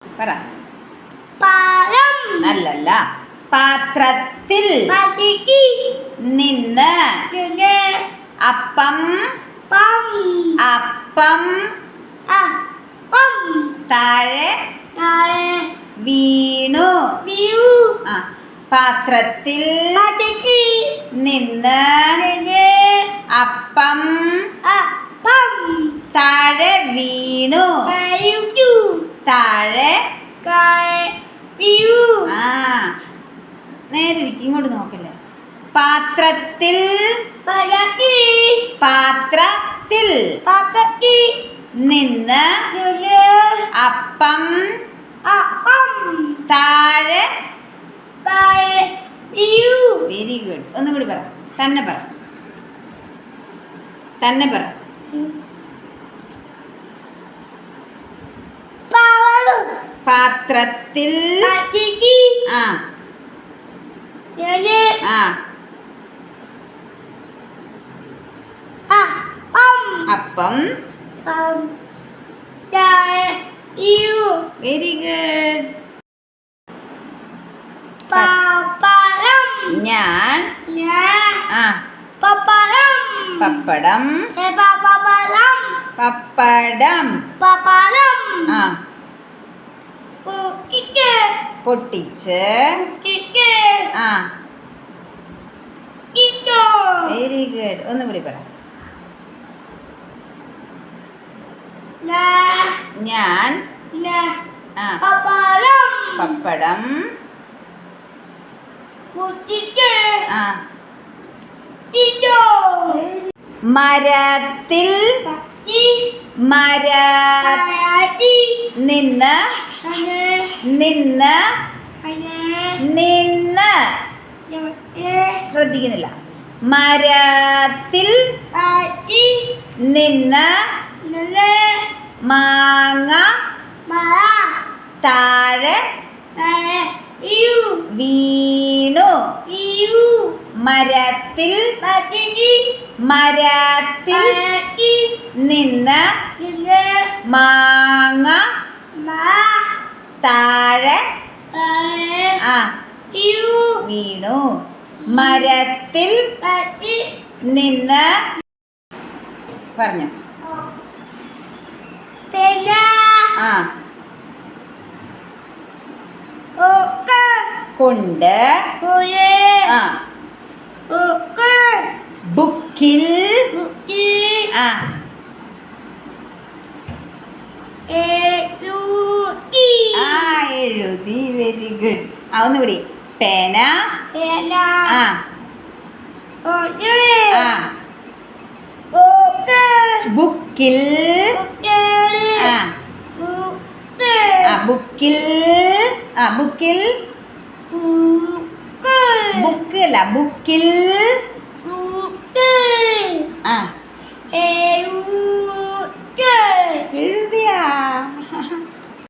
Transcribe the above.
പറ. പഴം. അല്ലല്ല. പാത്രത്തിൽ പട്ടിക്ക് നിന്ന് നിന്ന് അപ്പം പം അപ്പം അപ്പം താഴെ താഴെ വീണു. വീണു. പാത്രത്തിൽ പട്ടിക്ക് നിന്ന് നിന്ന് അപ്പം അപ്പം താഴെ വീണു. വീണു. താഴെ താഴെ വീണു. നേരെ ഇരിക്കും, ഇങ്ങോട്ട് നോക്കല്ലേ. പാത്രത്തിൽ പഴക്കി പാത്രത്തിൽ പട്ടക്ക് നിന്ന് നിന്ന് അപ്പം അപ്പം താഴെ. താഴെ വീണു. Very good. ഒന്നും കൂടി പറ. തന്നെ പറ. തന്നെ പറ. പഴം. പാത്രത്തിൽ പട്ടിക്ക് നിന്ന് അപ്പം താഴെ വീണു. Very good. പപ്പടം. ഞാൻ പപ്പടം. പപ്പടം പപ്പടം. പപ്പടം പപ്പടം പൊട്ടിച്ച് ഇട്ടോ. Very good. ഒന്നും കൂടി പറ. ഞാൻ പപ്പടം പപ്പടം പൊട്ടിച്ച് ഇട്ടോ. മരത്തിൽ നിന്ന് നിന്ന് നിന്ന് ശ്രദ്ധിക്കുന്നില്ല. മരത്തിൽ നിന്ന് മാങ്ങ താഴെ വീണു. മരത്തിൽ മരത്തിൽ നിന്ന് മാങ്ങ താഴെ വീണു. മരത്തിൽ നിന്ന് പറഞ്ഞു. കൊണ്ട് ബുക്കിൽ എഴുതി. Very good. ഒന്നുകൂടി. പേന ബുക്കിൽ ബുക്കിൽ ബുക്കിൽ ബുക്ക് അല്ല, ബുക്കിൽ